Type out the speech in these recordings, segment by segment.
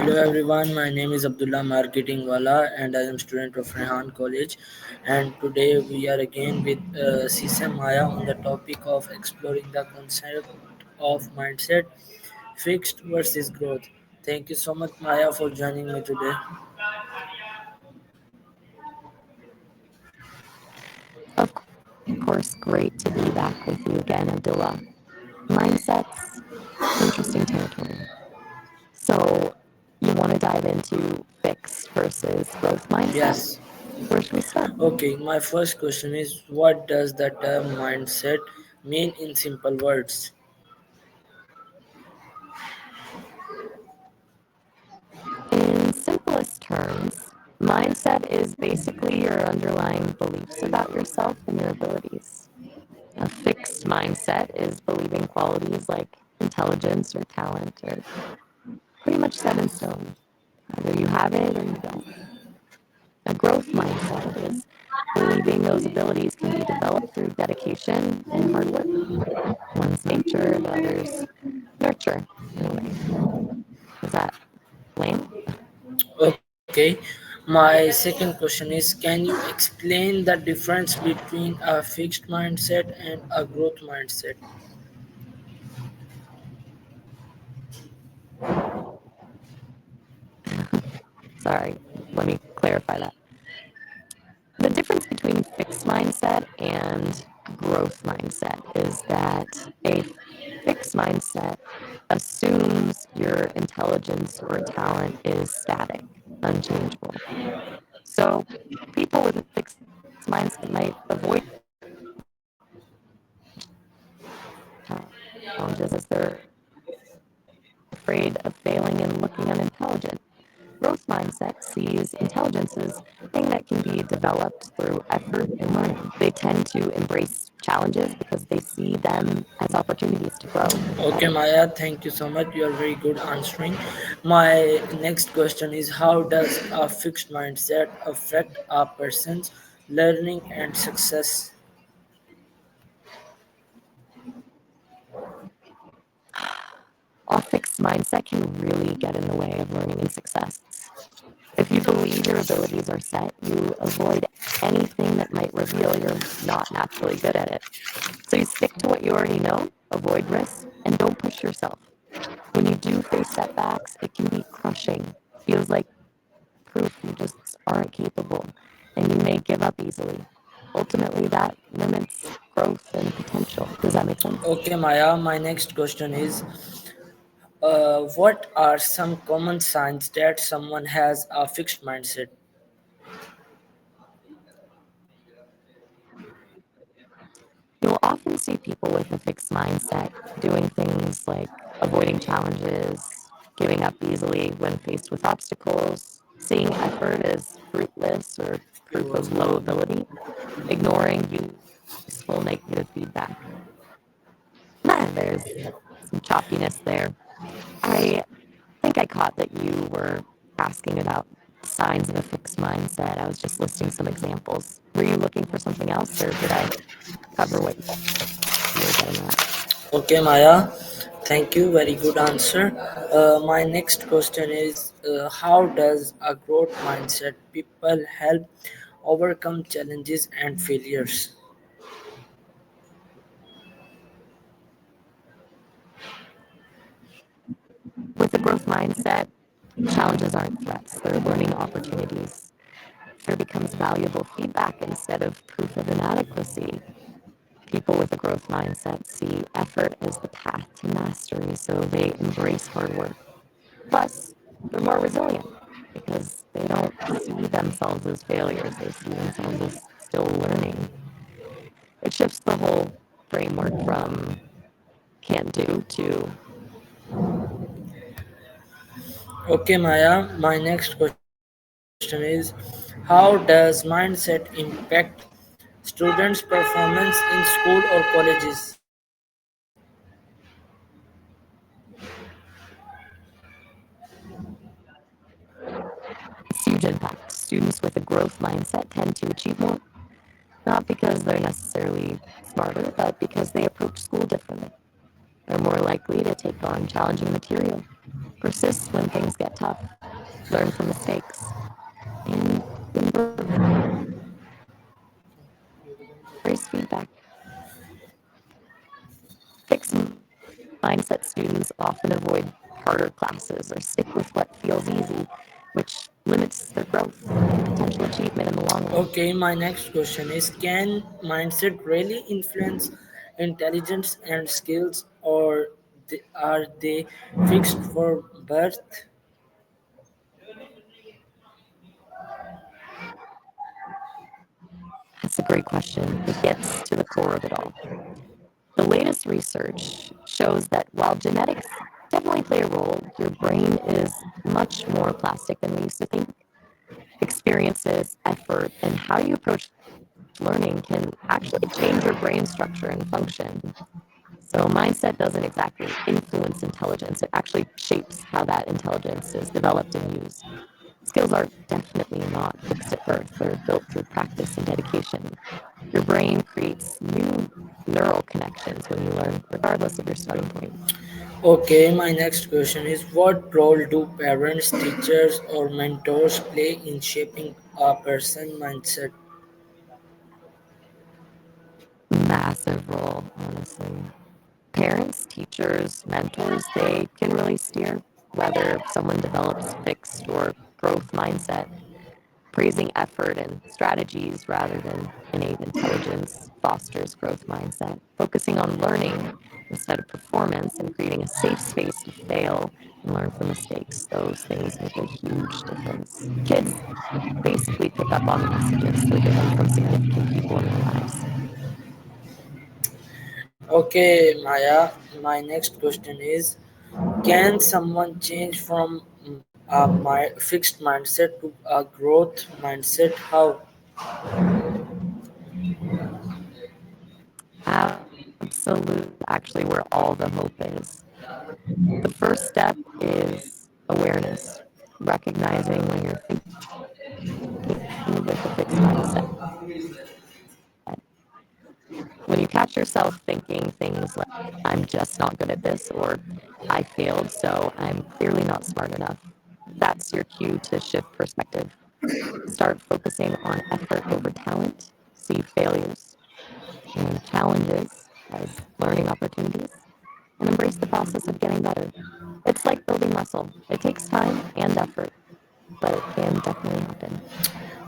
Hello program today? everyone, my name is Abdullah Marketing Wala and I am student of Rehan College, and today we are again with Sisa Maya on the topic of exploring the concept of mindset, fixed versus growth. Thank you so much Maya for joining me today. Of course, great to be back with you again, Abdullah. Mindsets, interesting territory. So, you want to dive into fixed versus growth mindset? Yes. Where should we start? Okay, my first question is what does the term mindset mean in simple words? In simplest terms, mindset is basically your underlying beliefs about yourself and your abilities. A fixed mindset is believing qualities like intelligence or talent are pretty much set in stone. Either you have it or you don't. A growth mindset is believing those abilities can be developed through dedication and hard work. One's nature, the other's nurture, in a way. Does that land? Okay, my second question is can you explain the difference between a fixed mindset and a growth mindset? Sorry, let me clarify that. The difference between fixed mindset and growth mindset is that a fixed mindset assumes your intelligence or talent is static, unchangeable. So people with a fixed mindset might avoid challenges because they're afraid of failing and looking unintelligent. Growth mindset sees intelligence as a thing that can be developed through effort and learning. They tend to embrace challenges because they see them as opportunities to grow and get Okay, better. Maya, thank you so much. You are very good answering. My next question is how does a fixed mindset affect a person's learning and success? A fixed mindset can really get in the way of learning and success. If you believe your abilities are set, you avoid anything that might reveal you're not naturally good at it. So you stick to what you already know, avoid risks, and don't push yourself. When you do face setbacks, it can be crushing. Feels like proof you just aren't capable, and you may give up easily. Ultimately, that limits growth and potential. Does that make sense? Okay, Maya, my next question is what are some common signs that someone has a fixed mindset? You'll often see people with a fixed mindset doing things like avoiding challenges, giving up easily when faced with obstacles, seeing effort as fruitless or proof of low ability, ignoring useful negative feedback. There's some choppiness there. I think I caught that you were asking about signs of a fixed mindset. I was just listing some examples. Were you looking for something else, or did I cover what you were getting at? Okay, Maya, thank you. Very good answer. My next question is how does a growth mindset people help overcome challenges and failures? With a growth mindset, challenges aren't threats, they're learning opportunities. Fear becomes valuable feedback instead of proof of inadequacy. People with a growth mindset see effort as the path to mastery, so they embrace hard work. Plus, they're more resilient because they don't see themselves as failures, they see themselves as still learning. It shifts the whole framework from can't do to Okay, Maya, my next question is how does mindset impact students' performance in school or colleges? huge impact. Students with a growth mindset tend to achieve more, not because they're necessarily smarter, but because they approach school differently. They're more likely to take on challenging material, persist when things get tough, learn from mistakes, and embrace feedback. Fixed mindset students often avoid harder classes or stick with what feels easy, which limits their growth and potential achievement in the long run. Okay, my next question is, can mindset really influence intelligence and skills, or are they fixed for birth? That's a great question. It gets to the core of it all. The latest research shows that while genetics definitely play a role, your brain is much more plastic than we used to think. Experiences, effort, and how you approach learning can actually change your brain structure and function. So, mindset doesn't exactly influence intelligence, it actually shapes how that intelligence is developed and used. Skills are definitely not fixed at birth, they're built through practice and dedication. Your brain creates new neural connections when you learn, regardless of your starting point. Okay, my next question is, what role do parents, teachers, or mentors play in shaping a person's mindset? Massive role, honestly. Parents, teachers, mentors, they can really steer whether someone develops fixed or growth mindset. Praising effort and strategies rather than innate intelligence fosters growth mindset. Focusing on learning instead of performance and creating a safe space to fail and learn from mistakes, those things make a huge difference. Kids basically pick up on the messages they're given from significant people in their lives. Okay, Maya, my next question is, can someone change from a fixed mindset to a growth mindset? How? Absolutely, actually, where all the hope is. The first step is awareness, recognizing when you're thinking with a fixed mindset. When you catch yourself thinking things like, I'm just not good at this, or I failed, so I'm clearly not smart enough, that's your cue to shift perspective. Start focusing on effort over talent, see failures and challenges as learning opportunities, and embrace the process of getting better. It's like building muscle. It takes time and effort, but it can definitely happen.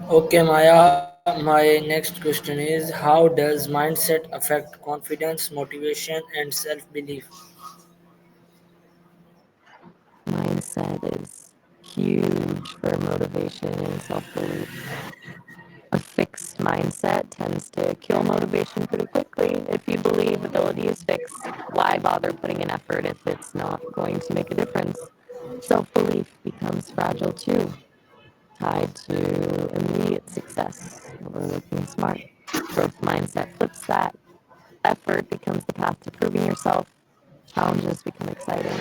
Okay, Maya, my next question is, how does mindset affect confidence, motivation, and self belief? Mindset is huge for motivation and self belief. A fixed mindset tends to kill motivation pretty quickly. If you believe ability is fixed, why bother putting in effort if it's not going to make a difference? Self belief becomes fragile too, tied to immediate success or looking smart. Growth mindset flips that. Effort becomes the path to proving yourself. Challenges become exciting.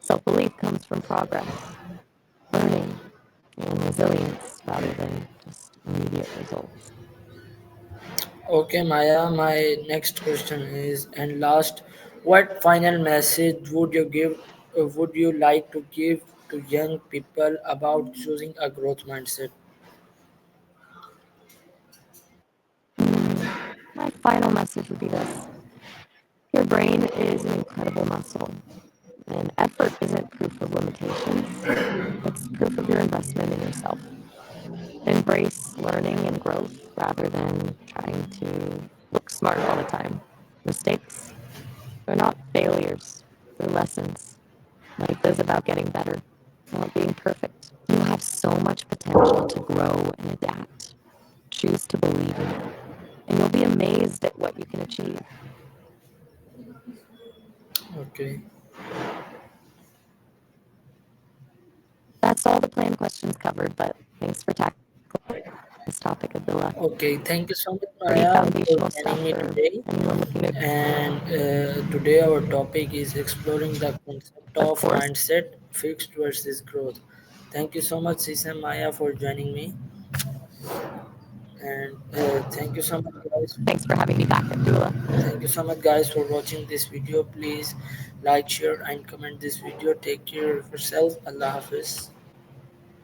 Self belief comes from progress, learning, and resilience rather than just immediate results. Okay, Maya, my next question is, and last, what final message would you like to give to young people about choosing a growth mindset? My final message would be this: your brain is an incredible muscle, and effort isn't proof of limitations, it's proof of your investment in yourself. Embrace learning and growth rather than trying to look smart all the time. Mistakes, they're not failures, they're lessons. Life is about getting better, not being perfect. You have so much potential to grow and adapt. Choose to believe in that, and you'll be amazed at what you can achieve. Okay. That's all the planned questions covered, but thanks for tackling this topic, Abdullah. Okay, thank you so much, Pretty Maya, for foundational joining stuff me for today. anyone looking to, And today our topic is exploring the concept of of course. mindset, fixed versus growth. Thank you so much, Sisam Maya, for joining me. And thank you so much, guys. Thanks for having me back, Abdullah. Thank you so much, guys, for watching this video. Please Like, share, and comment this video. Take care of yourself. Allah Hafiz.